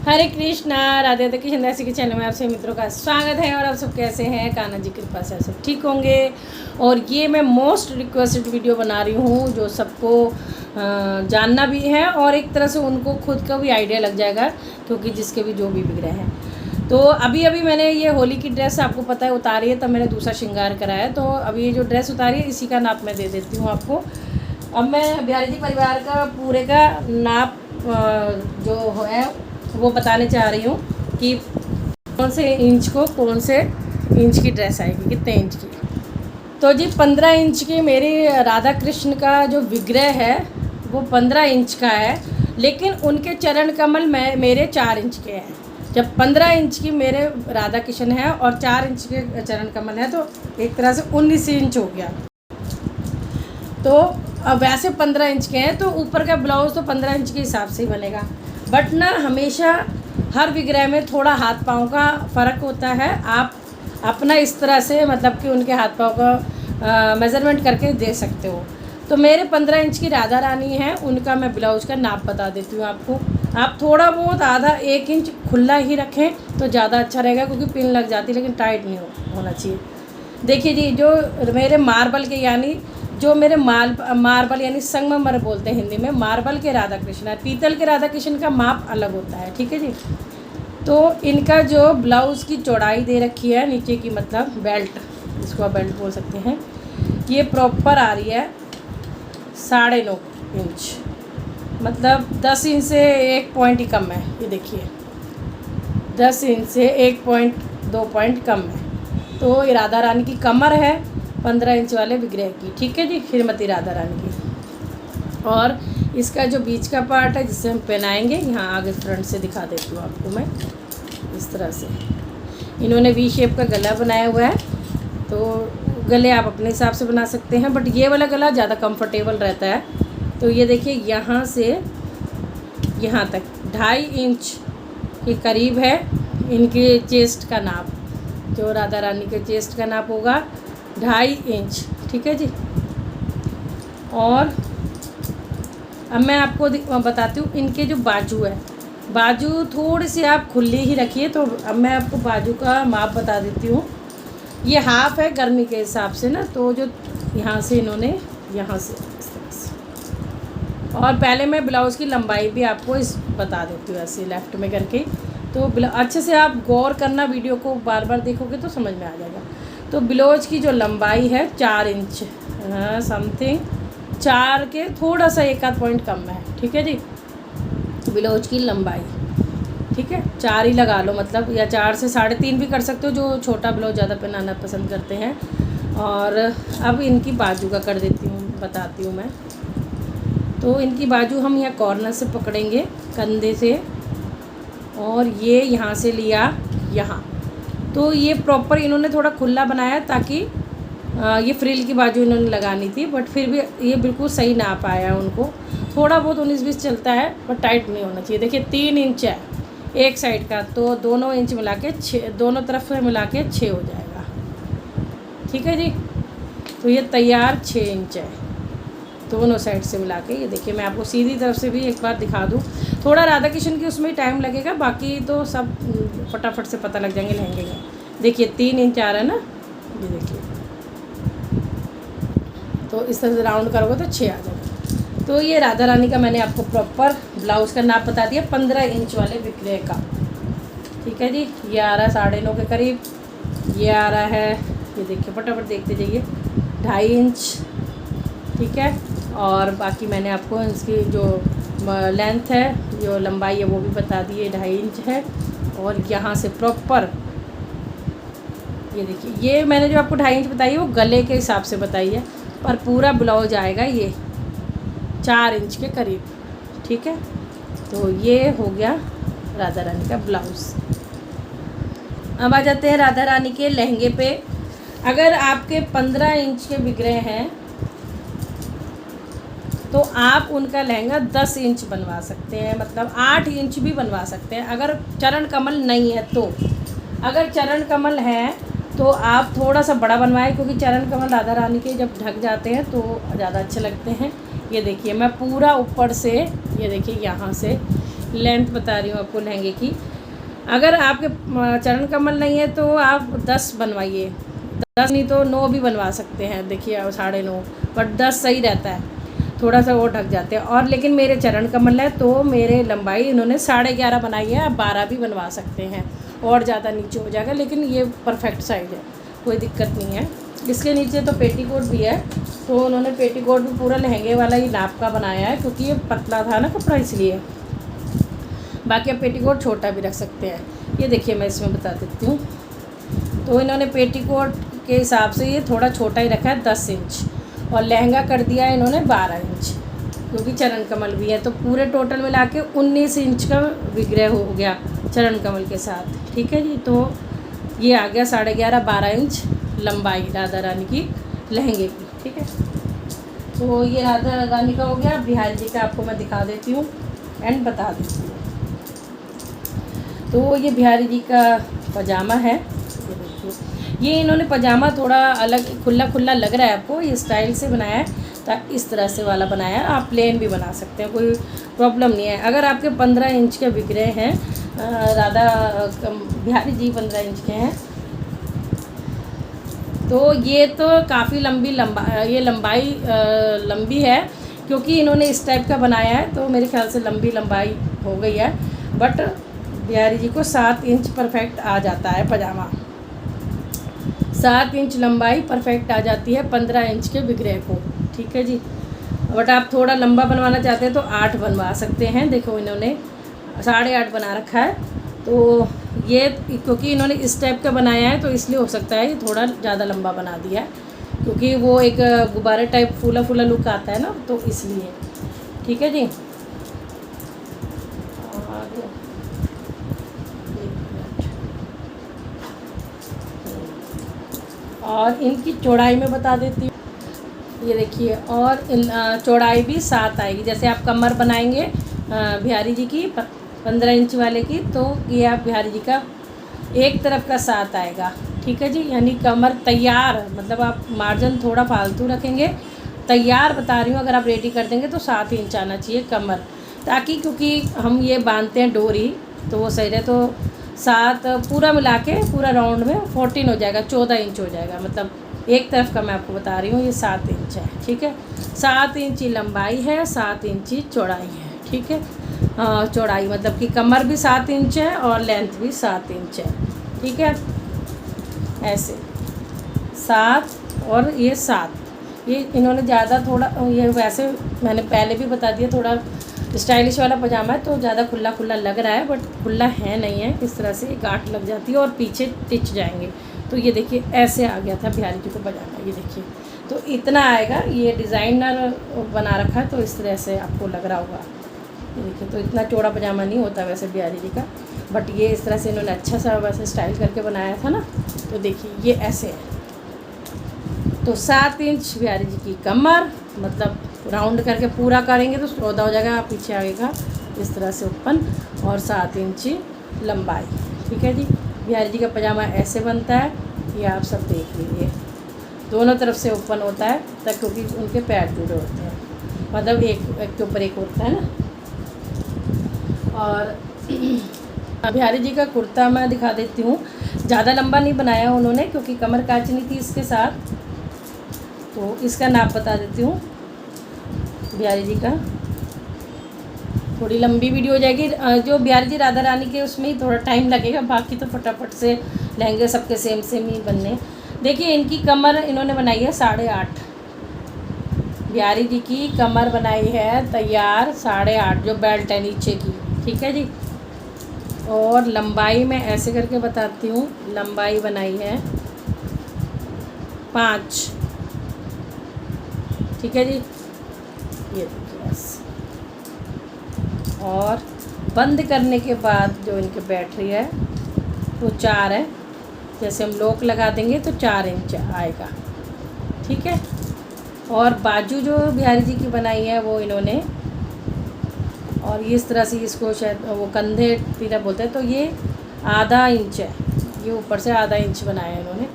हरे कृष्णा, राधे राधे। कृष्ण दासी के चैनल में आप सभी मित्रों का स्वागत है। और आप सब कैसे हैं? कान्हा जी की कृपा से आप सब ठीक होंगे। और ये मैं मोस्ट रिक्वेस्टेड वीडियो बना रही हूँ जो सबको जानना भी है और एक तरह से उनको खुद का भी आइडिया लग जाएगा, क्योंकि जिसके भी जो भी बिगड़े हैं। तो अभी मैंने ये होली की ड्रेस आपको पता है उतारी है, तब मैंने दूसरा श्रृंगार कराया। तो अभी ये जो ड्रेस उतारी है इसी का नाप मैं दे देती हूँ आपको। अब मैं बिहारी जी परिवार का पूरे का नाप जो है वो बताने चाह रही हूँ कि कौन से इंच को कौन से इंच की ड्रेस आएगी, कितने इंच की। तो जी 15 इंच की मेरी राधा कृष्ण का जो विग्रह है वो 15 इंच का है, लेकिन उनके चरण कमल मेरे 4 इंच के हैं। जब 15 इंच की मेरे राधा कृष्ण है और 4 इंच के चरण कमल है तो एक तरह से 19 इंच हो गया। तो अब वैसे 15 इंच के हैं तो ऊपर का ब्लाउज़ तो 15 इंच के हिसाब से ही बनेगा। बट ना हमेशा हर विग्रह में थोड़ा हाथ पाँव का फ़र्क होता है। आप अपना इस तरह से मतलब कि उनके हाथ पाँव का मेज़रमेंट करके दे सकते हो। तो मेरे 15 इंच की राधा रानी है, उनका मैं ब्लाउज़ का नाप बता देती हूँ आपको। आप थोड़ा बहुत आधा 1 इंच खुला ही रखें तो ज़्यादा अच्छा रहेगा, क्योंकि पिन लग जाती है, लेकिन टाइट नहीं होना चाहिए। देखिए जी, जो मेरे मार्बल के यानी जो मेरे मार्बल यानी संगमरमर बोलते हैं हिंदी में, मार्बल के राधा कृष्ण है। पीतल के राधा कृष्ण का माप अलग होता है, ठीक है जी। तो इनका जो ब्लाउज़ की चौड़ाई दे रखी है नीचे की, मतलब बेल्ट, इसको आप बेल्ट बोल सकते हैं, ये प्रॉपर आ रही है 9.5 इंच, मतलब 10 इंच से 1 पॉइंट ही कम है। ये देखिए 10 इंच से 1.2 पॉइंट कम है। तो ये राधा रानी की कमर है 15 इंच वाले विग्रह की, ठीक है जी, श्रीमती राधा रानी की। और इसका जो बीच का पार्ट है जिससे हम पहनाएंगे, यहाँ आगे फ्रंट से दिखा देती हूँ आपको मैं। इस तरह से इन्होंने वी शेप का गला बनाया हुआ है। तो गले आप अपने हिसाब से बना सकते हैं, बट ये वाला गला ज़्यादा कंफर्टेबल रहता है। तो ये देखिए यहाँ से यहाँ तक 2.5 इंच के करीब है इनके चेस्ट का नाप। जो राधा रानी के चेस्ट का नाप होगा 2.5 इंच, ठीक है जी। और अब मैं आपको बताती हूँ इनके जो बाजू है, बाजू थोड़ी सी आप खुली ही रखिए। तो अब मैं आपको बाजू का माप बता देती हूँ। ये हाफ है गर्मी के हिसाब से ना, तो जो यहाँ से इन्होंने यहाँ से इस तरह से। और पहले मैं ब्लाउज़ की लंबाई भी आपको बता देती हूँ ऐसे लेफ़्ट में करके। तो अच्छे से आप गौर करना, वीडियो को बार बार देखोगे तो समझ में आ जाएगा। तो ब्लाउज की जो लंबाई है 4 इंच समथिंग, 4 के थोड़ा सा 1 पॉइंट कम है, ठीक है जी, ब्लाउज की लंबाई, ठीक है। 4 ही लगा लो, मतलब या 4 से 3.5 भी कर सकते हो, जो छोटा ब्लाउज ज़्यादा पहनाना पसंद करते हैं। और अब इनकी बाजू का कर देती हूँ, बताती हूँ मैं। तो इनकी बाजू हम यहाँ कॉर्नर से पकड़ेंगे कंधे से, और ये यहाँ से लिया यहाँ। तो ये प्रॉपर इन्होंने थोड़ा खुला बनाया ताकि ये फ्रिल की बाजू इन्होंने लगानी थी, बट फिर भी ये बिल्कुल सही नाप आया उनको। थोड़ा बहुत 19-20 चलता है, बट टाइट नहीं होना चाहिए। देखिए 3 इंच है एक साइड का, तो दोनों इंच मिला के 6, दोनों तरफ से मिला के 6 हो जाएगा, ठीक है जी। तो ये तैयार 6 इंच है दोनों साइड से मिला के। ये देखिए मैं आपको सीधी तरफ से भी एक बार दिखा दूँ। थोड़ा राधा कृष्ण की उसमें टाइम लगेगा, बाकी तो सब फटाफट से पता लग जाएंगे लहंगे में। देखिए 3 इंच आ रहा है ना, ये देखिए। तो इस तरह से राउंड करोगे तो 6 आ जाएगा। तो ये राधा रानी का मैंने आपको प्रॉपर ब्लाउज़ का नाप बता दिया 15 इंच वाले विग्रह का, ठीक है जी। ये आ रहा है 9.5 के करीब। ये आ रहा है, ये देखिए फटाफट देखते जाइए, 2.5 इंच, ठीक है। और बाकी मैंने आपको इसकी जो लेंथ है, जो लंबाई है वो भी बता दी है, 2.5 इंच है। और यहाँ से प्रॉपर ये देखिए, ये मैंने जो आपको 2.5 इंच बताई है वो गले के हिसाब से बताई है, पर पूरा ब्लाउज आएगा ये 4 इंच के करीब, ठीक है। तो ये हो गया राधा रानी का ब्लाउज़। अब आ जाते हैं राधा रानी के लहंगे पे। अगर आपके 15 इंच के विग्रह हैं तो आप उनका लहंगा 10 इंच बनवा सकते हैं, मतलब 8 इंच भी बनवा सकते हैं अगर चरण कमल नहीं है तो। अगर चरण कमल है तो आप थोड़ा सा बड़ा बनवाएं, क्योंकि चरण कमल राधा रानी के जब ढक जाते हैं तो ज़्यादा अच्छे लगते हैं। ये देखिए मैं पूरा ऊपर से, ये देखिए यहाँ से लेंथ बता रही हूँ आपको लहंगे की। अगर आपके चरण कमल नहीं है तो आप 10 बनवाइए, 10 नहीं तो 9 भी बनवा सकते हैं। देखिए 9.5, बट 10 सही रहता है, थोड़ा सा और ढक जाते हैं। और लेकिन मेरे चरण कमल है तो मेरे लंबाई इन्होंने 11.5 बनाई है, आप 12 भी बनवा सकते हैं और ज़्यादा नीचे हो जाएगा, लेकिन ये परफेक्ट साइज़ है, कोई दिक्कत नहीं है। इसके नीचे तो पेटीकोट भी है, तो उन्होंने पेटीकोट भी पूरा लहंगे वाला ही नाप का बनाया है, क्योंकि ये पतला था ना कपड़ा इसलिए। बाकी आप पेटीकोट छोटा भी रख सकते हैं। ये देखिए मैं इसमें बता देती हूँ। तो इन्होंने पेटीकोट के हिसाब से ये थोड़ा छोटा ही रखा है 10 इंच, और लहंगा कर दिया है इन्होंने 12 इंच, क्योंकि चरण कमल भी है। तो पूरे टोटल मिला के 19 इंच का विग्रह हो गया चरण कमल के साथ। ठीक है जी। तो ये आ गया 11.5 12 इंच लंबाई राधा रानी की लहंगे की। ठीक है, तो ये राधा रानी का हो गया। बिहारी जी का आपको मैं दिखा देती हूँ एंड बता देती हूँ। तो ये बिहारी जी का पजामा है। ये देखिए, ये इन्होंने पजामा थोड़ा अलग खुला खुला लग रहा है आपको, ये स्टाइल से बनाया है, तो इस तरह से वाला बनाया है। आप प्लेन भी बना सकते हैं, कोई प्रॉब्लम नहीं है। अगर आपके 15 इंच के विग्रह हैं, बिहारी जी 15 इंच के हैं, तो ये तो काफ़ी ये लंबाई लंबी है, क्योंकि इन्होंने इस टाइप का बनाया है, तो मेरे ख्याल से लंबी लंबाई हो गई है। बट बिहारी जी को 7 इंच परफेक्ट आ जाता है पजामा, 7 इंच लंबाई परफेक्ट आ जाती है 15 इंच के विग्रह को। ठीक है जी। बट आप थोड़ा लंबा बनवाना चाहते हैं तो 8 बनवा सकते हैं। देखो इन्होंने 8.5 बना रखा है, तो ये क्योंकि इन्होंने इस टाइप का बनाया है तो इसलिए हो सकता है ये थोड़ा ज़्यादा लंबा बना दिया है, क्योंकि वो एक गुब्बारे टाइप फूला फूला लुक आता है ना, तो इसलिए। ठीक है जी। और इनकी चौड़ाई में बता देती हूँ। ये देखिए, और चौड़ाई भी 7 आएगी। जैसे आप कमर बनाएंगे बिहारी जी की 15 इंच वाले की, तो ये आप बिहारी जी का एक तरफ का 7 आएगा। ठीक है जी। यानी कमर तैयार, मतलब आप मार्जिन थोड़ा फालतू रखेंगे, तैयार बता रही हूँ, अगर आप रेडी कर देंगे तो 7 इंच आना चाहिए कमर, ताकि क्योंकि हम ये बांधते हैं डोरी, तो वो सही रहे। तो 7 पूरा मिला के पूरा राउंड में 14 हो जाएगा, 14 इंच हो जाएगा। मतलब एक तरफ का मैं आपको बता रही हूँ, ये 7 इंच है। ठीक है, 7 इंच ही लंबाई है, 7 इंच ही चौड़ाई है। ठीक है, चौड़ाई मतलब कि कमर भी 7 इंच है और लेंथ भी 7 इंच है। ठीक है, ऐसे 7 और ये 7, ये इन्होंने ज़्यादा थोड़ा, ये वैसे मैंने पहले भी बता दिया, थोड़ा स्टाइलिश वाला पजामा है तो ज़्यादा खुला खुला लग रहा है, बट खुला है नहीं है। इस तरह से गांठ लग जाती है और पीछे टिच जाएंगे। तो ये देखिए ऐसे आ गया था बिहारी जी को पजामा। ये देखिए, तो इतना आएगा। ये डिज़ाइनर बना रखा है, तो इस तरह से आपको लग रहा होगा। ये देखिए, तो इतना चौड़ा पजामा नहीं होता वैसे बिहारी जी का, बट ये इस तरह से इन्होंने अच्छा सा वैसे स्टाइल करके बनाया था ना। तो देखिए ये ऐसे है। तो 7 इंच बिहारी जी की कमर, मतलब राउंड करके पूरा करेंगे तो 14 हो जाएगा पीछे आगे का, इस तरह से ओपन, और 7 इंच लंबाई। ठीक है जी। बिहारी जी का पजामा ऐसे बनता है, ये आप सब देख लीजिए। दोनों तरफ से ओपन होता है तब, क्योंकि उनके पैर जुड़े होते हैं, मतलब एक के ऊपर एक होता है ना। और बिहारी जी का कुर्ता मैं दिखा देती हूँ। ज़्यादा लंबा नहीं बनाया उन्होंने, क्योंकि कमर काटनी थी इसके साथ। तो इसका नाप बता देती हूँ बिहारी जी का। थोड़ी लंबी वीडियो हो जाएगी, जो बिहारी जी राधा रानी के उसमें ही थोड़ा टाइम लगेगा, बाकी तो फटाफट से लहंगे सबके सेम सेम ही बनने। देखिए इनकी कमर इन्होंने बनाई है 8.5। बिहारी जी की कमर बनाई है तैयार 8.5, जो बेल्ट है नीचे की। ठीक है जी। और लंबाई में ऐसे करके बताती हूँ, लंबाई बनाई है 5। ठीक है जी, ये देखिए बस। और बंद करने के बाद जो इनके बैटरी है वो 4 है। जैसे हम लॉक लगा देंगे तो 4 इंच आएगा। ठीक है, और बाजू जो बिहारी जी की बनाई है वो इन्होंने, और ये इस तरह से इसको शायद वो कंधे तीरा बोलते हैं, तो ये आधा इंच है, ये ऊपर से आधा इंच बनाया है इन्होंने।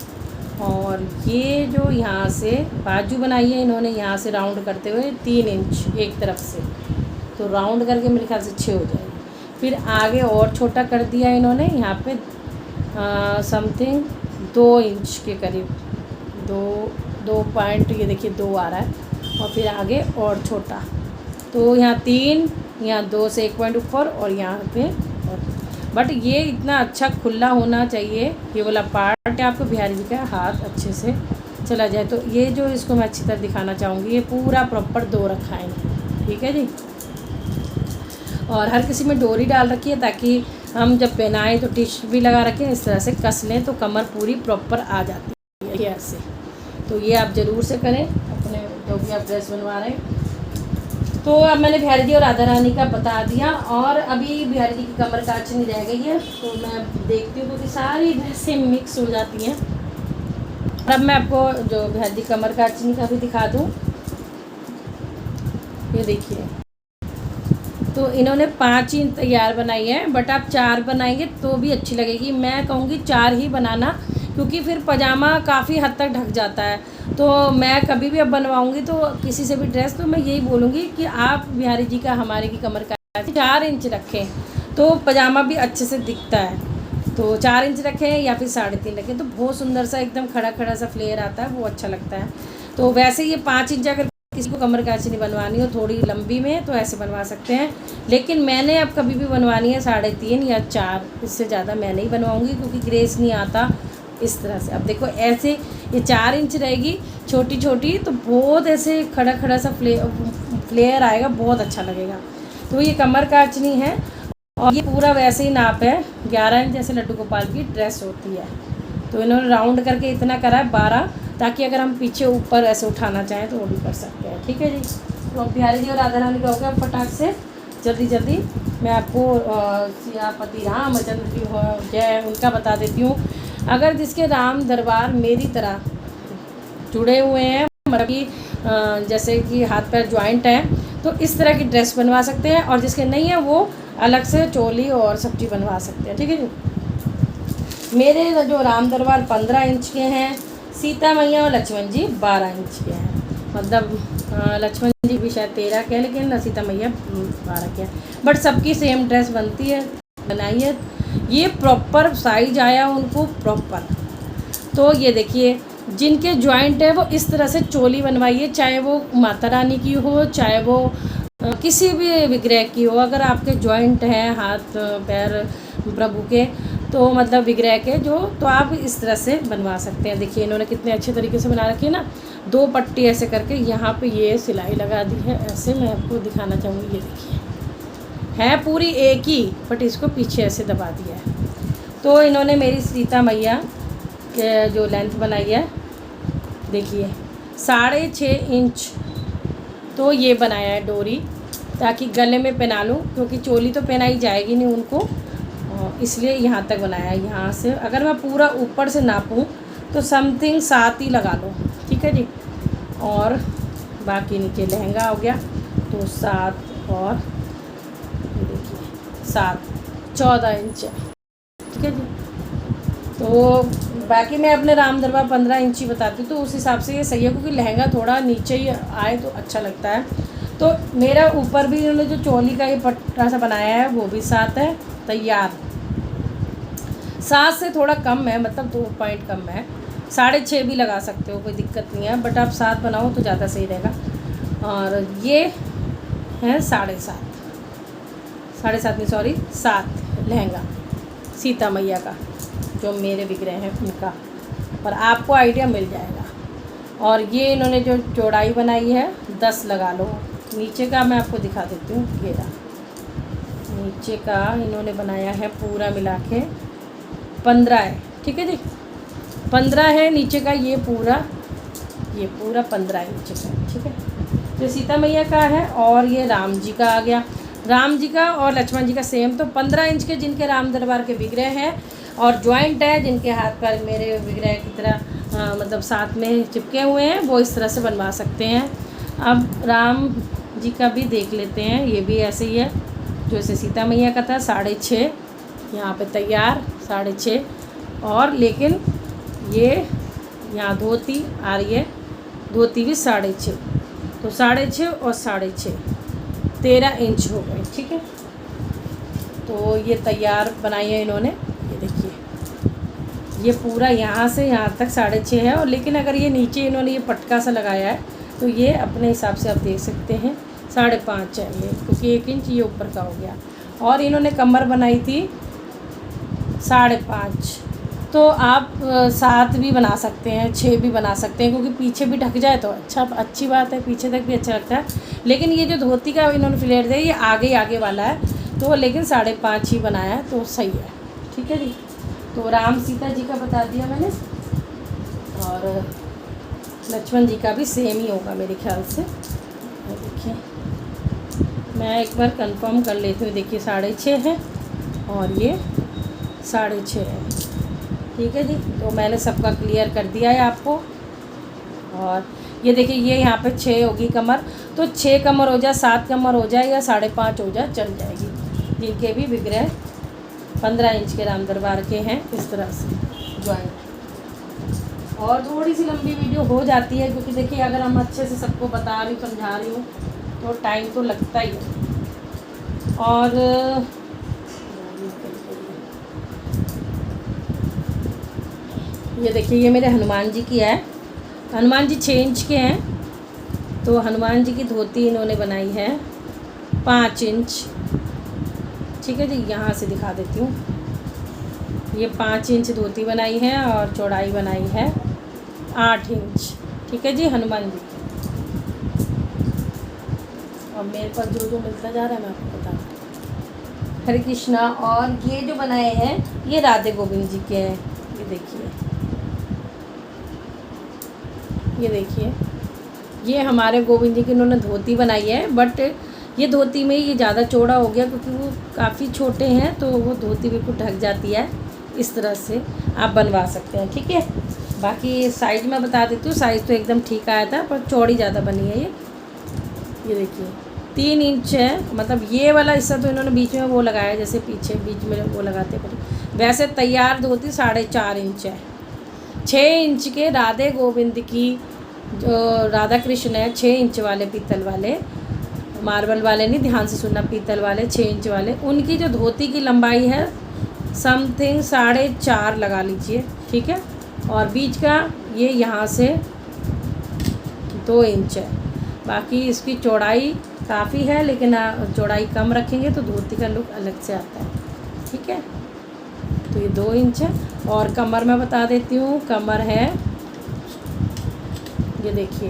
और ये जो यहाँ से बाजू बनाई है इन्होंने, यहाँ से राउंड करते हुए 3 इंच एक तरफ से, तो राउंड करके मेरे ख्याल से 6 हो जाएगी। फिर आगे और छोटा कर दिया इन्होंने यहाँ पे समथिंग 2 इंच के करीब, 2 पॉइंट, ये देखिए 2 आ रहा है, और फिर आगे और छोटा, तो यहाँ 3, यहाँ 2 से 1 पॉइंट ऊपर और यहाँ पे। बट ये इतना अच्छा खुला होना चाहिए, ये वाला पार्ट आपको बिहारी जी का हाथ अच्छे से चला जाए। तो ये जो इसको मैं अच्छी तरह दिखाना चाहूँगी, ये पूरा प्रॉपर 2 रखा है, ठीक है जी। और हर किसी में डोरी डाल रखी है ताकि हम जब पहनाएं तो टिश्यू भी लगा रखें, इस तरह से कस लें तो कमर पूरी प्रॉपर आ जाती है ऐसे। तो ये आप ज़रूर से करें अपने जो भी आप ड्रेस बनवा रहे हैं। तो अब मैंने बिहारी जी और राधा रानी का बता दिया, और अभी बिहारी जी की कमर काचनी रह गई है, तो मैं देखती हूँ क्योंकि सारी ड्रेसें मिक्स हो जाती हैं। अब मैं आपको जो बिहारी जी कमर काचनी का भी दिखा दूँ। ये देखिए, तो इन्होंने 5 इंच तैयार बनाई है, बट आप 4 बनाएंगे तो भी अच्छी लगेगी। मैं कहूँगी 4 ही बनाना, क्योंकि फिर पजामा काफ़ी हद तक ढक जाता है। तो मैं कभी भी अब बनवाऊँगी तो किसी से भी ड्रेस, तो मैं यही बोलूँगी कि आप बिहारी जी का हमारे की कमर का 4 इंच रखें तो पजामा भी अच्छे से दिखता है। तो 4 इंच रखें या फिर 3.5 रखें, तो बहुत सुंदर सा एकदम खड़ा खड़ा सा फ्लेयर आता है, वो अच्छा लगता है। तो वैसे ये 5 इंच अगर किसी को कमर काचनी बनवानी हो थोड़ी लंबी में तो ऐसे बनवा सकते हैं, लेकिन मैंने अब कभी भी बनवानी है 3.5 या 4, इससे ज़्यादा मैं नहीं बनवाऊँगी क्योंकि ग्रेस नहीं आता इस तरह से। अब देखो ऐसे ये 4 इंच रहेगी छोटी छोटी, तो बहुत ऐसे खड़ा खड़ा सा फ्लेयर आएगा, बहुत अच्छा लगेगा। तो ये कमर काचनी है, और ये पूरा वैसे ही नाप है 11 इंच, जैसे लड्डू गोपाल की ड्रेस होती है। तो इन्होंने राउंड करके इतना करा है 12, ताकि अगर हम पीछे ऊपर ऐसे उठाना चाहें तो वो भी कर सकते हैं, ठीक है जी। तो अब बिहारी जी और राधा रानी का हो गया फटाक से। जल्दी जल्दी मैं आपको सियापति रामचंद्र की हो जय उनका बता देती हूँ। अगर जिसके राम दरबार मेरी तरह जुड़े हुए हैं, मतलब कि जैसे कि हाथ पैर ज्वाइंट है, तो इस तरह की ड्रेस बनवा सकते हैं, और जिसके नहीं है वो अलग से चोली और सब्जी बनवा सकते हैं, ठीक है जी। मेरे जो राम दरबार 15 इंच के हैं, सीता मैया और लक्ष्मण जी 12 इंच के हैं। मतलब लक्ष्मण जी भी शायद 13 के हैं, लेकिन सीता मैया 12 के हैं। बट सबकी सेम ड्रेस बनती है, बनाई है। ये प्रॉपर साइज आया उनको प्रॉपर। तो ये देखिए, जिनके जॉइंट है वो इस तरह से चोली बनवाइए, चाहे वो माता रानी की हो, चाहे वो किसी भी विग्रह की हो। अगर आपके जॉइंट हैं हाथ पैर प्रभु के, तो मतलब विग्रह के जो, तो आप इस तरह से बनवा सकते हैं। देखिए इन्होंने कितने अच्छे तरीके से बना रखी है ना, 2 पट्टी ऐसे करके यहाँ पे ये सिलाई लगा दी है। ऐसे मैं आपको दिखाना चाहूँगी, ये देखिए है पूरी एक ही, बट इसको पीछे ऐसे दबा दिया है। तो इन्होंने मेरी सीता मैया के जो लेंथ बनाई है, देखिए 6.5 इंच, तो ये बनाया है डोरी, ताकि गले में पहना लूँ, क्योंकि चोली तो पहनाई जाएगी नहीं उनको, इसलिए यहाँ तक बनाया है। यहाँ से अगर मैं पूरा ऊपर से नापूँ तो समथिंग 7 ही लगा लो, ठीक है जी। और बाकी नीचे लहंगा हो गया तो 7 और ये देखिए 7, 14 इंच है, ठीक है जी। तो बाकी मैं अपने राम दरबार 15 इंच ही बताती हूँ, तो उस हिसाब से ये सही है, क्योंकि लहंगा थोड़ा नीचे ही आए तो अच्छा लगता है। तो मेरा ऊपर भी इन्होंने जो चोली का ये पट्टा सा बनाया है वो भी 7 है तैयार। 7 से थोड़ा कम है, मतलब 2 पॉइंट कम है, 6.5 भी लगा सकते हो, कोई दिक्कत नहीं है, बट आप 7 बनाओ तो ज़्यादा सही रहेगा। और ये है 7.5 नहीं सॉरी 7 लहंगा सीता मैया का, जो मेरे विग्रह हैं उनका, और आपको आइडिया मिल जाएगा। और ये इन्होंने जो चौड़ाई बनाई है 10 लगा लो। नीचे का मैं आपको दिखा देती हूँ, घेरा नीचे का इन्होंने बनाया है पूरा मिला के 15 है, ठीक है जी। 15 है नीचे का, ये पूरा 15 इंच का, ठीक है। तो सीता मैया का है, और ये राम जी का आ गया, राम जी का और लक्ष्मण जी का सेम। तो 15 इंच के जिनके राम दरबार के विग्रह हैं और जॉइंट है, जिनके हाथ पैर मेरे विग्रह की तरह मतलब साथ में चिपके हुए हैं, वो इस तरह से बनवा सकते हैं। अब राम जी का भी देख लेते हैं, ये भी ऐसे ही है जैसे सीता मैया का था, 6.5 यहाँ पे तैयार 6.5, और लेकिन ये यहाँ धोती आ रही है, धोती भी 6.5, तो 6.5 और 6.5 13 इंच हो गए, ठीक है। तो ये तैयार बनाई है इन्होंने। ये देखिए, ये पूरा यहाँ से यहाँ तक 6.5 है, और लेकिन अगर ये नीचे इन्होंने ये पटका सा लगाया है तो ये अपने हिसाब से आप देख सकते हैं 5.5 है ये, क्योंकि 1 इंच ये ऊपर का हो गया। और इन्होंने कमर बनाई थी 5.5, तो आप 7 भी बना सकते हैं, 6 भी बना सकते हैं, क्योंकि पीछे भी ढक जाए तो अच्छी बात है, पीछे तक भी अच्छा लगता है। लेकिन ये जो धोती का इन्होंने फ्लेयर दिया ये आगे वाला है, तो लेकिन 5.5 ही बनाया है, तो सही है। ठीक है जी। तो राम सीता जी का बता दिया मैंने, और लक्ष्मण जी का भी सेम ही होगा मेरे ख्याल से। देखिए, मैं एक बार कंफर्म कर लेती हूँ। देखिए 6.5 है और ये 6.5 है। ठीक है जी। तो मैंने सबका क्लियर कर दिया है आपको। और ये देखिए, ये यहाँ पे 6 होगी कमर, तो 6 कमर हो जाए, 7 कमर हो जाए या 5.5 हो जाए चल जाएगी। जिनके भी विग्रह 15 इंच के राम दरबार के हैं, इस तरह से ज्वाइंट। और थोड़ी सी लंबी वीडियो हो जाती है, क्योंकि देखिए अगर हम अच्छे से सबको बता रही हूँ, समझा रही हूँ, तो टाइम तो लगता ही है। और ये देखिए, ये मेरे हनुमान जी की है। हनुमान जी 6 इंच के हैं, तो हनुमान जी की धोती इन्होंने बनाई है 5 इंच। ठीक है जी, यहाँ से दिखा देती हूँ। ये 5 इंच धोती बनाई है और चौड़ाई बनाई है 8 इंच। ठीक है जी, हनुमान जी। और मेरे पास जो जो मिलता जा रहा है मैं आपको बता दूँ। हरे कृष्णा। और ये जो बनाए हैं ये राधे गोविंद जी के हैं। ये देखिए, ये देखिए, ये हमारे गोविंद जी की इन्होंने धोती बनाई है, बट ये धोती में ये ज़्यादा चौड़ा हो गया, क्योंकि वो काफ़ी छोटे हैं, तो वो धोती बिल्कुल ढक जाती है। इस तरह से आप बनवा सकते हैं। ठीक है। बाकी साइज़ मैं बता देती हूँ, साइज़ तो एकदम ठीक आया था, पर चौड़ी ज़्यादा बनी है ये देखिए 3 इंच है। मतलब ये वाला हिस्सा तो इन्होंने बीच में वो लगाया, जैसे पीछे बीच में वो लगाते हैं। वैसे तैयार धोती 4.5 इंच है। 6 इंच के राधे गोविंद की जो राधा कृष्ण है, 6 इंच वाले पीतल वाले, मार्बल वाले नहीं, ध्यान से सुनना, पीतल वाले 6 इंच वाले, उनकी जो धोती की लंबाई है समथिंग 4.5 लगा लीजिए। ठीक है। और बीच का ये यहाँ से 2 इंच है। बाकी इसकी चौड़ाई काफ़ी है, लेकिन चौड़ाई कम रखेंगे तो धोती का लुक अलग से आता है। ठीक है। तो ये 2 इंच है। और कमर मैं बता देती हूँ, कमर है, ये देखिए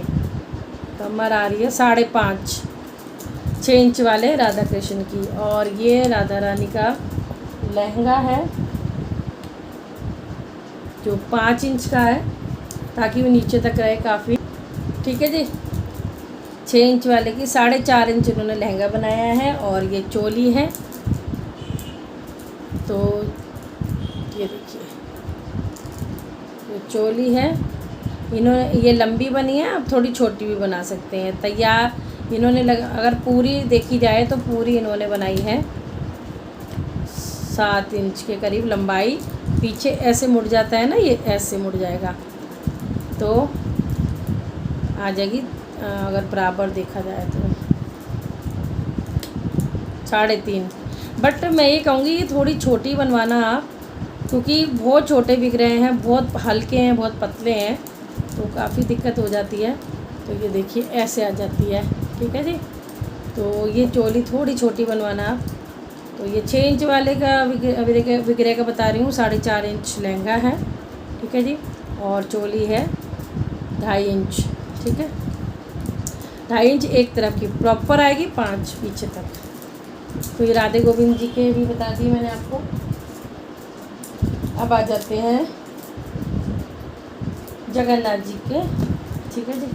कमर आ रही है 5.5, 6 इंच वाले राधा कृष्ण की। और ये राधा रानी का लहंगा है जो 5 इंच का है, ताकि वो नीचे तक रहे काफ़ी। ठीक है जी। 6 इंच वाले की 4.5 इंच इन्होंने लहंगा बनाया है। और ये चोली है, तो ये देखिए ये चोली है। इन्होंने ये लंबी बनी है, आप थोड़ी छोटी भी बना सकते हैं। तैयार इन्होंने अगर पूरी देखी जाए तो पूरी इन्होंने बनाई है 7 इंच के करीब लंबाई। पीछे ऐसे मुड़ जाता है ना, ये ऐसे मुड़ जाएगा तो आ जाएगी। अगर बराबर देखा जाए तो 3.5। बट मैं ये कहूँगी ये थोड़ी छोटी बनवाना आप, क्योंकि बहुत छोटे बिक रहे हैं, बहुत हल्के हैं, बहुत पतले हैं, तो काफ़ी दिक्कत हो जाती है। तो ये देखिए ऐसे आ जाती है। ठीक है जी। तो ये चोली थोड़ी छोटी बनवाना आप। तो ये 6 इंच वाले का विग्रह का बता रही हूँ, 4.5 इंच लहंगा है। ठीक है जी। और चोली है 2.5 इंच। ठीक है, 2.5 इंच एक तरफ की प्रॉपर आएगी, 5 पीछे तक। तो ये राधे गोविंद जी के भी बता दिए मैंने आपको। अब आ जाते हैं जगन्नाथ जी के। ठीक है जी।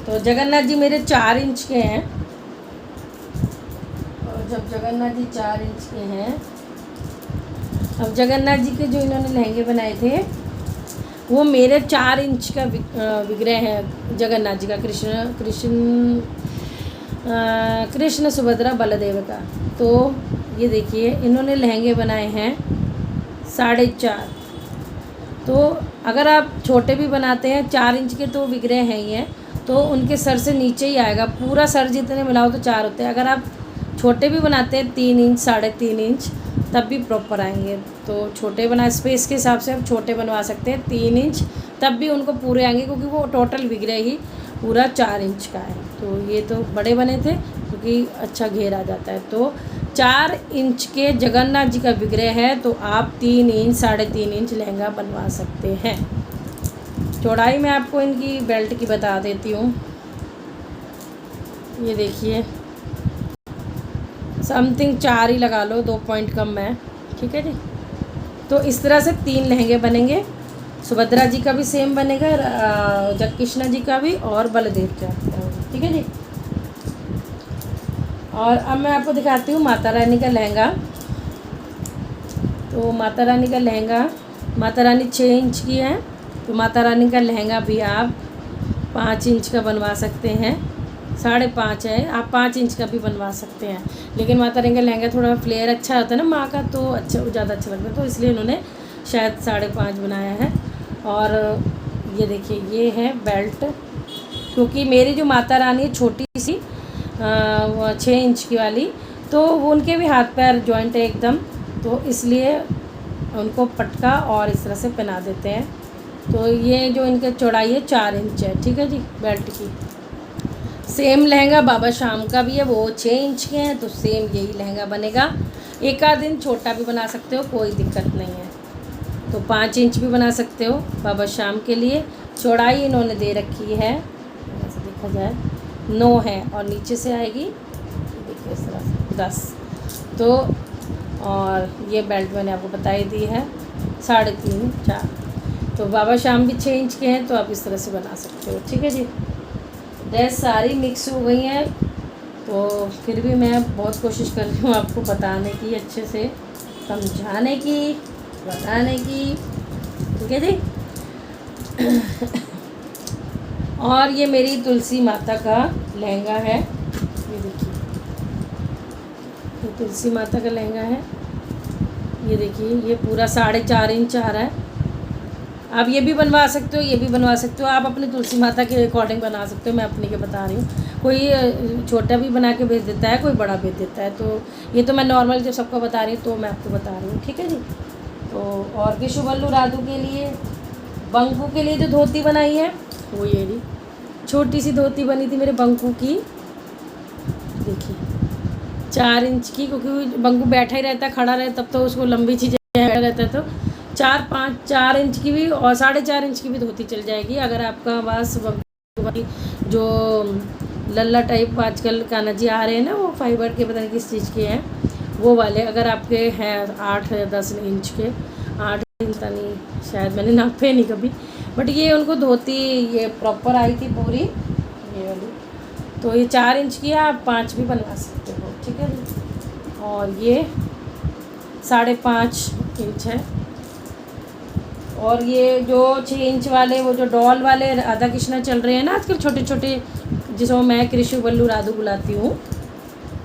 तो जगन्नाथ जी मेरे 4 इंच के हैं। और जब जगन्नाथ जी 4 इंच के हैं, अब जगन्नाथ जी के जो इन्होंने लहंगे बनाए थे वो मेरे 4 इंच का विग्रह है जगन्नाथ जी का, कृष्ण सुभद्रा बलदेव का। तो ये देखिए इन्होंने लहंगे बनाए हैं 4.5। तो अगर आप छोटे भी बनाते हैं 4 इंच के तो विग्रह हैं ही हैं, तो उनके सर से नीचे ही आएगा। पूरा सर जितने मिलाओ तो 4 होते हैं। अगर आप छोटे भी बनाते हैं 3 इंच 3.5 इंच, तब भी प्रॉपर आएंगे। तो छोटे बना स्पेस के हिसाब से आप छोटे बनवा सकते हैं 3 इंच, तब भी उनको पूरे आएंगे, क्योंकि वो टोटल विग्रह ही पूरा 4 इंच का है। तो ये तो बड़े बने थे क्योंकि अच्छा घेर आ जाता है। तो 4 इंच के जगन्नाथ जी का विग्रह है, तो आप 3 इंच 3.5 इंच लहंगा बनवा सकते हैं। चौड़ाई मैं आपको इनकी बेल्ट की बता देती हूँ। ये देखिए, समथिंग 4 ही लगा लो, 2 पॉइंट कम है, ठीक है जी। तो इस तरह से 3 लहंगे बनेंगे। सुभद्रा जी का भी सेम बनेगा, जगकृष्णा जी का भी और बलदेव का, ठीक है जी। और अब मैं आपको दिखाती हूँ माता रानी का लहंगा। तो माता रानी का लहंगा, माता रानी 6 इंच की है, तो माता रानी का लहंगा भी आप 5 इंच का बनवा सकते हैं। 5.5 है, आप 5 इंच का भी बनवा सकते हैं। लेकिन माता रानी का लहंगा थोड़ा फ्लेयर अच्छा होता है ना माँ का, तो अच्छा ज़्यादा अच्छा लगता है, तो इसलिए उन्होंने शायद 5.5 बनाया है। और ये देखिए, ये है बेल्ट, क्योंकि मेरी जो माता रानी है छोटी सी 6 इंच की वाली, तो उनके भी हाथ पैर जॉइंट है एकदम, तो इसलिए उनको पटका और इस तरह से पहना देते हैं। तो ये जो इनके चौड़ाई है 4 इंच है, ठीक है जी, बेल्ट की। सेम लहंगा बाबा शाम का भी है, वो 6 इंच के हैं, तो सेम यही लहंगा बनेगा। एक आध दिन छोटा भी बना सकते हो, कोई दिक्कत नहीं है। तो 5 इंच भी बना सकते हो बाबा शाम के लिए। चौड़ाई इन्होंने दे रखी है, ऐसे देखा जाए 9 है, और नीचे से आएगी देखिए इस तरह से 10। तो और ये बेल्ट मैंने आपको बताई दी है 3.5 4। तो बाबा शाम भी 6 इंच के हैं, तो आप इस तरह से बना सकते हो, ठीक है जी। ड्रेस सारी मिक्स हो गई हैं, तो फिर भी मैं बहुत कोशिश कर रही हूँ आपको बताने की, अच्छे से समझाने की, बताने की, ठीक है जी। और ये मेरी तुलसी माता का लहंगा है, ये देखिए, ये तुलसी माता का लहंगा है। ये देखिए, ये पूरा 4.5 इंच आ रहा है। आप ये भी बनवा सकते हो, ये भी बनवा सकते हो, आप अपनी तुलसी माता के अकॉर्डिंग बना सकते हो। मैं अपनी के बता रही हूँ, कोई छोटा भी बना के भेज देता है, कोई बड़ा भेज देता है। तो ये तो मैं नॉर्मल जो सबको बता रही हूँ, तो मैं आपको बता रही हूँ, ठीक है जी। तो और किशुबल्लू राधू के लिए, बंकू के लिए जो धोती बनाई है, वो ये रही, छोटी सी धोती बनी थी मेरे बंकू की, देखिए 4 इंच की, क्योंकि बंकू बैठा ही रहता है, खड़ा रहता, तब तो उसको लंबी चीज़ें रहता है, तो 4 इंच की भी और 4.5 इंच की भी धोती चल जाएगी। अगर आपका पास जो लल्ला टाइप आजकल कान्हा जी आ रहे हैं ना, वो फाइबर के पता नहीं किस चीज़ के हैं, वो वाले अगर आपके हैं 8 या 10 इंच के, 8 इंच पता नहीं, शायद मैंने नापे नहीं कभी, बट ये उनको धोती ये प्रॉपर आई थी पूरी, ये वाली। तो ये 4 इंच की है, आप 5 भी बनवा सकते हो, ठीक है जी। और ये 5.5 इंच है। और ये जो 6 इंच वाले, वो जो डॉल वाले राधा कृष्णा चल रहे हैं ना आजकल, छोटे छोटे, जिसको मैं किशुबल्लू राधू बुलाती हूँ,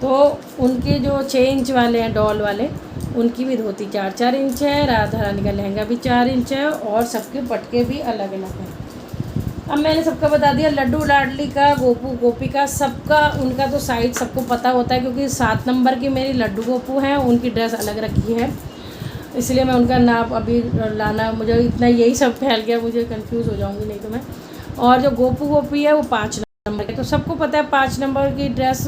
तो उनके जो 6 इंच वाले हैं डॉल वाले, उनकी भी धोती 4-4 इंच है। राधा रानी का लहंगा भी 4 इंच है, और सबके पटके भी अलग अलग हैं। अब मैंने सबका बता दिया, लड्डू लाडली का, गोपू गोपी का, सबका उनका तो साइज सबको पता होता है, क्योंकि 7 नंबर की मेरी लड्डू गोपू हैं, उनकी ड्रेस अलग रखी है, इसलिए मैं उनका नाप अभी लाना, मुझे इतना यही सब फैल गया, मुझे कंफ्यूज हो जाऊंगी नहीं तो मैं। और जो गोपू गोपी है वो 5 नंबर है, तो सबको पता है 5 नंबर की ड्रेस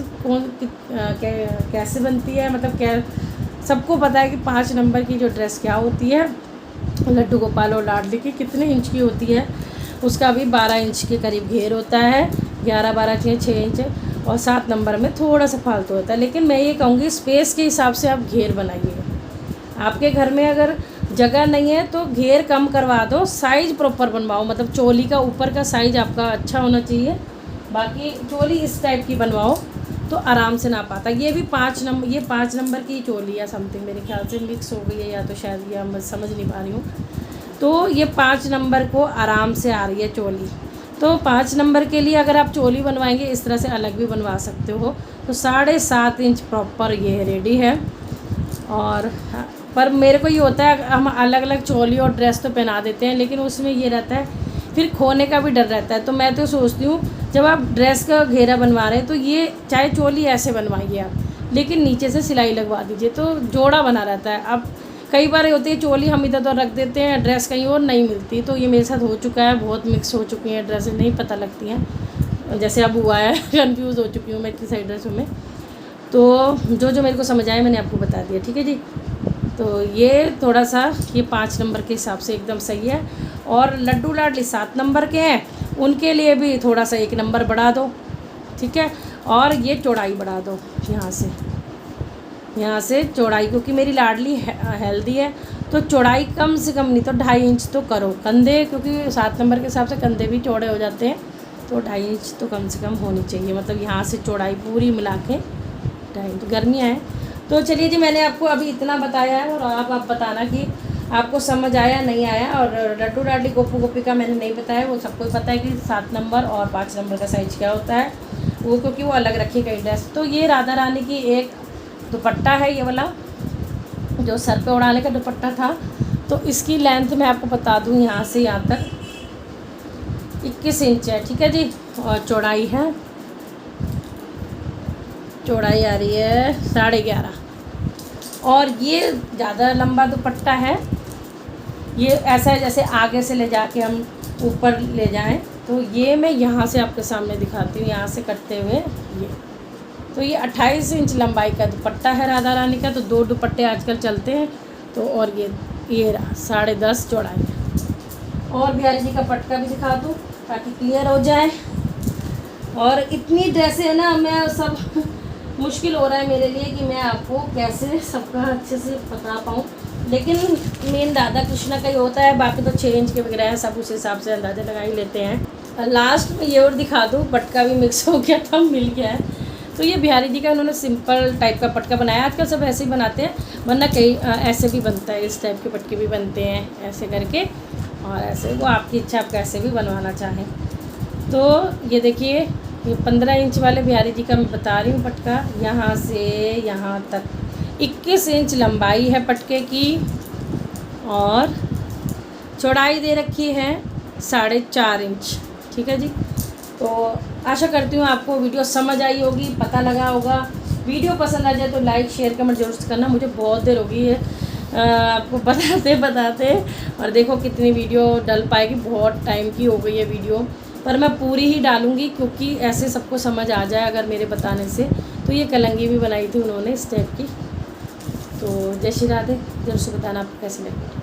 कैसे बनती है, मतलब क्या सबको पता है कि 5 नंबर की जो ड्रेस क्या होती है, लड्डू गोपाल और लाडली की कितने इंच की होती है। उसका भी 12 इंच के करीब घेर होता है, 11-12 6 इंच, और 7 नंबर में थोड़ा सा फालतू होता है। लेकिन मैं ये कहूँगी स्पेस के हिसाब से आप घेर बनाइएगा। आपके घर में अगर जगह नहीं है तो घेर कम करवा दो, साइज़ प्रॉपर बनवाओ, मतलब चोली का ऊपर का साइज़ आपका अच्छा होना चाहिए। बाकी चोली इस टाइप की बनवाओ तो आराम से ना पाता। ये भी 5 नंबर, ये 5 नंबर की चोली या समथिंग मेरे ख्याल से मिक्स हो गई है, या तो शायद ये मैं समझ नहीं पा रही हूँ। तो ये 5 नंबर को आराम से आ रही है चोली। तो 5 नंबर के लिए अगर आप चोली बनवाएंगे, इस तरह से अलग भी बनवा सकते हो। तो 7.5 इंच प्रॉपर ये रेडी है। और पर मेरे को ये होता है, हम अलग अलग चोली और ड्रेस तो पहना देते हैं, लेकिन उसमें ये रहता है फिर खोने का भी डर रहता है। तो मैं तो सोचती हूँ जब आप ड्रेस का घेरा बनवा रहे हैं, तो ये चाहे चोली ऐसे बनवाइए आप, लेकिन नीचे से सिलाई लगवा दीजिए तो जोड़ा बना रहता है। अब कई बार होती है चोली हम इधर उधर रख देते हैं, ड्रेस कहीं और नहीं मिलती, तो ये मेरे साथ हो चुका है, बहुत मिक्स हो चुकी हैं ड्रेसें, नहीं पता लगती हैं, जैसे अब हुआ है कंफ्यूज हो चुकी हूँ मैं इतनी सारी ड्रेसों में। तो जो जो मेरे को समझ आया मैंने आपको बता दिया, ठीक है जी। तो ये थोड़ा सा ये 5 नंबर के हिसाब से एकदम सही है। और लड्डू लाडली 7 नंबर के हैं, उनके लिए भी थोड़ा सा 1 नंबर बढ़ा दो, ठीक है। और ये चौड़ाई बढ़ा दो यहाँ से चौड़ाई, क्योंकि मेरी लाडली हेल्दी है, तो चौड़ाई कम से कम नहीं तो 2.5 इंच तो करो। कंधे क्योंकि 7 नंबर के हिसाब से कंधे भी चौड़े हो जाते हैं, तो 2.5 इंच तो कम से कम होनी चाहिए, मतलब यहाँ से चौड़ाई पूरी मिला के 2.5 इंच। गर्मियाँ हैं तो चलिए जी, मैंने आपको अभी इतना बताया है, और आप बताना कि आपको समझ आया नहीं आया। और लड्डू लाडली गोपू गोपी का मैंने नहीं बताया, वो सबको पता है कि 7 नंबर और 5 नंबर का साइज़ क्या होता है वो, क्योंकि वो अलग रखी गई ड्रेस। तो ये राधा रानी की एक दुपट्टा है, ये वाला जो सर पे उड़ाने का दुपट्टा था। तो इसकी लेंथ मैं आपको बता दूँ, यहाँ से यहाँ तक 21 इंच है, ठीक है जी। और चौड़ाई है, चौड़ाई आ रही है 11.5। और ये ज़्यादा लंबा दुपट्टा है, ये ऐसा है जैसे आगे से ले जाके हम ऊपर ले जाएं। तो ये मैं यहाँ से आपके सामने दिखाती हूँ, यहाँ से कटते हुए ये। तो ये 28 इंच लंबाई का दुपट्टा है राधा रानी का। तो 2 दुपट्टे आजकल चलते हैं, तो और ये रहा 10.5 चौड़ाई है। और बिहारी जी का पटका भी दिखा दूँ ताकि क्लियर हो जाए। और इतनी ड्रेसें है ना, मैं सब मुश्किल हो रहा है मेरे लिए कि मैं आपको कैसे सबका अच्छे से बता पाऊँ, लेकिन मेन राधा कृष्णा का ही होता है, बाकी तो 6 इंच के वगैरह है, सब उस हिसाब से अंदाज़ा लगा ही लेते हैं। लास्ट में ये और दिखा दूँ, पटका भी मिक्स हो गया था, मिल गया है। तो ये बिहारी जी का उन्होंने सिंपल टाइप का पटका बनाया, आजकल सब ऐसे ही बनाते हैं, वरना कई ऐसे भी बनता है, इस टाइप के पटके भी बनते हैं ऐसे करके, और ऐसे वो आपकी इच्छा, आप कैसे भी बनवाना चाहें। तो ये देखिए, ये 15 इंच वाले बिहारी जी का मैं बता रही हूँ पटका, यहाँ से यहाँ तक 21 इंच लंबाई है पटके की, और चौड़ाई दे रखी है 4.5 इंच, ठीक है जी। तो आशा करती हूँ आपको वीडियो समझ आई होगी, पता लगा होगा। वीडियो पसंद आ जाए तो लाइक शेयर कमेंट जरूर करना, मुझे बहुत देर हो गई है आपको बताते। और देखो कितनी वीडियो डल पाएगी, बहुत टाइम की हो गई है वीडियो, पर मैं पूरी ही डालूँगी क्योंकि ऐसे सबको समझ आ जाए अगर मेरे बताने से। तो ये कलंगी भी बनाई थी उन्होंने इस टाइप की। तो जय श्री राधे, जरूर से बताना आपको कैसी लगी।